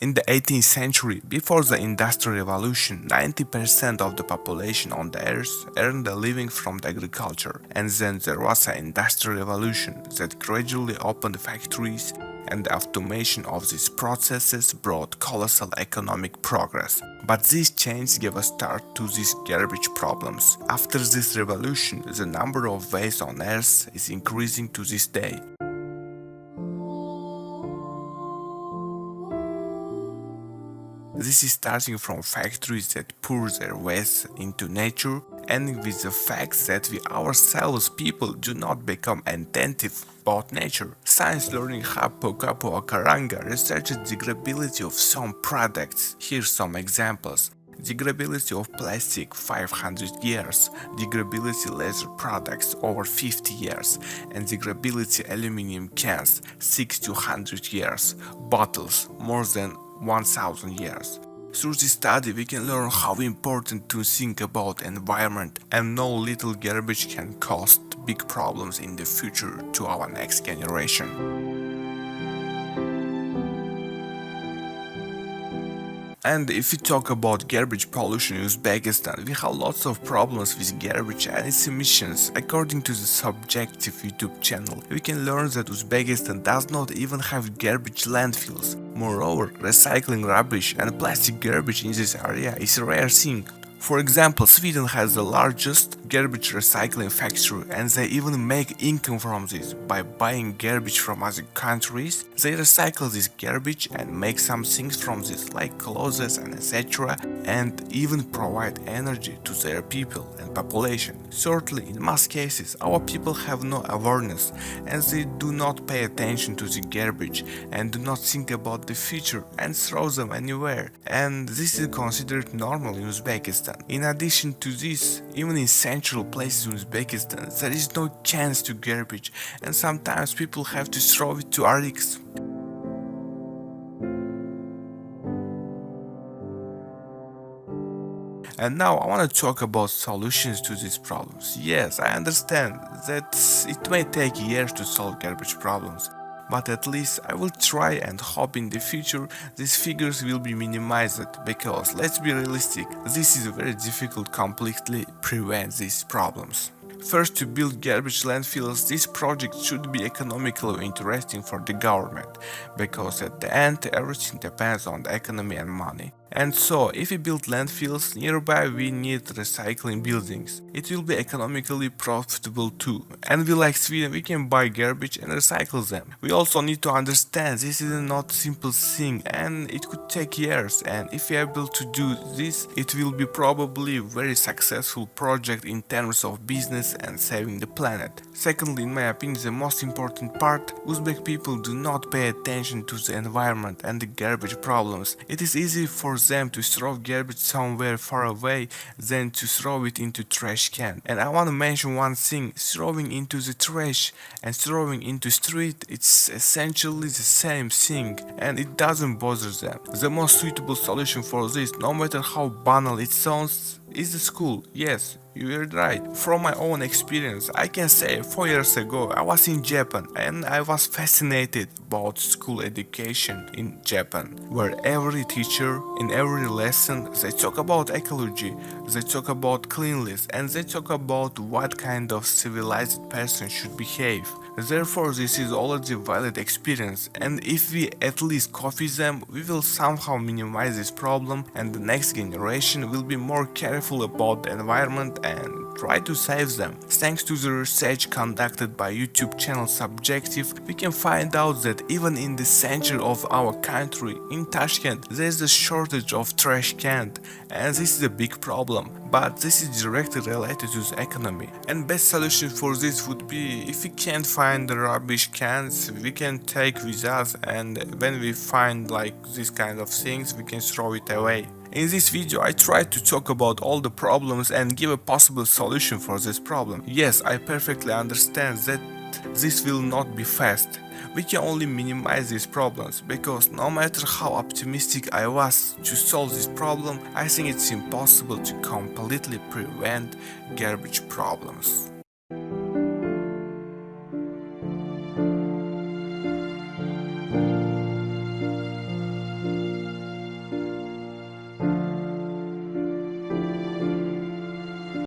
In the 18th century, before the Industrial Revolution, 90% of the population on the earth earned a living from the agriculture, and then there was an Industrial Revolution that gradually opened factories, and the automation of these processes brought colossal economic progress. But this change gave a start to these garbage problems. After this revolution, the number of waste on earth is increasing to this day. This is starting from factories that pour their waste into nature, ending with the fact that we ourselves people do not become attentive about nature. Science learning hub Pokapo Akaranga researched the degradability of some products. Here's some examples. Degradability of plastic 500 years, degradability leather products over 50 years, and degradability aluminum cans 6 to 100 years, bottles more than 1000 years. Through this study we can learn how important to think about environment and know little garbage can cause big problems in the future to our next generation. And if we talk about garbage pollution in Uzbekistan, we have lots of problems with garbage and its emissions. According to the subjective YouTube channel, we can learn that Uzbekistan does not even have garbage landfills. Moreover, recycling rubbish and plastic garbage in this area is a rare thing. For example, Sweden has the largest garbage recycling factory, and they even make income from this. By buying garbage from other countries, they recycle this garbage and make some things from this, like clothes and etc., and even provide energy to their people and population. Certainly, in most cases, our people have no awareness, and they do not pay attention to the garbage and do not think about the future and throw them anywhere. And this is considered normal in Uzbekistan. In addition to this, even in central places in Uzbekistan, there is no chance to garbage, and sometimes people have to throw it to RX. And now I want to talk about solutions to these problems. Yes, I understand that it may take years to solve garbage problems, but at least I will try and hope in the future these figures will be minimized, because let's be realistic, this is very difficult to completely prevent these problems. First, to build garbage landfills, this project should be economically interesting for the government, because at the end everything depends on the economy and money. And so, if we build landfills nearby, we need recycling buildings. It will be economically profitable too. And we, like Sweden, we can buy garbage and recycle them. We also need to understand this is not a simple thing, and it could take years, and if we are able to do this, it will be probably a very successful project in terms of business and saving the planet. Secondly, in my opinion, the most important part, Uzbek people do not pay attention to the environment and the garbage problems. It is easy for them to throw garbage somewhere far away than to throw it into trash can. And I want to mention one thing, throwing into the trash and throwing into street, it's essentially the same thing, and it doesn't bother them. The most suitable solution for this, no matter how banal it sounds, is the school. Yes, you heard right. From my own experience, I can say 4 years ago I was in Japan and I was fascinated about school education in Japan, where every teacher in every lesson they talk about ecology, they talk about cleanliness, and they talk about what kind of civilized person should behave. Therefore, this is already a valid experience, and if we at least copy them, we will somehow minimize this problem, and the next generation will be more careful about the environment and try to save them. Thanks to the research conducted by YouTube channel Subjective, we can find out that even in the center of our country, in Tashkent, there is a shortage of trash cans, and this is a big problem. But this is directly related to the economy, and best solution for this would be, if we can't find the rubbish cans, we can take with us, and when we find like this kind of things, we can throw it away. In this video I tried to talk about all the problems and give a possible solution for this problem. Yes, I perfectly understand that this will not be fast. We can only minimize these problems, because no matter how optimistic I was to solve this problem, I think it's impossible to completely prevent garbage problems.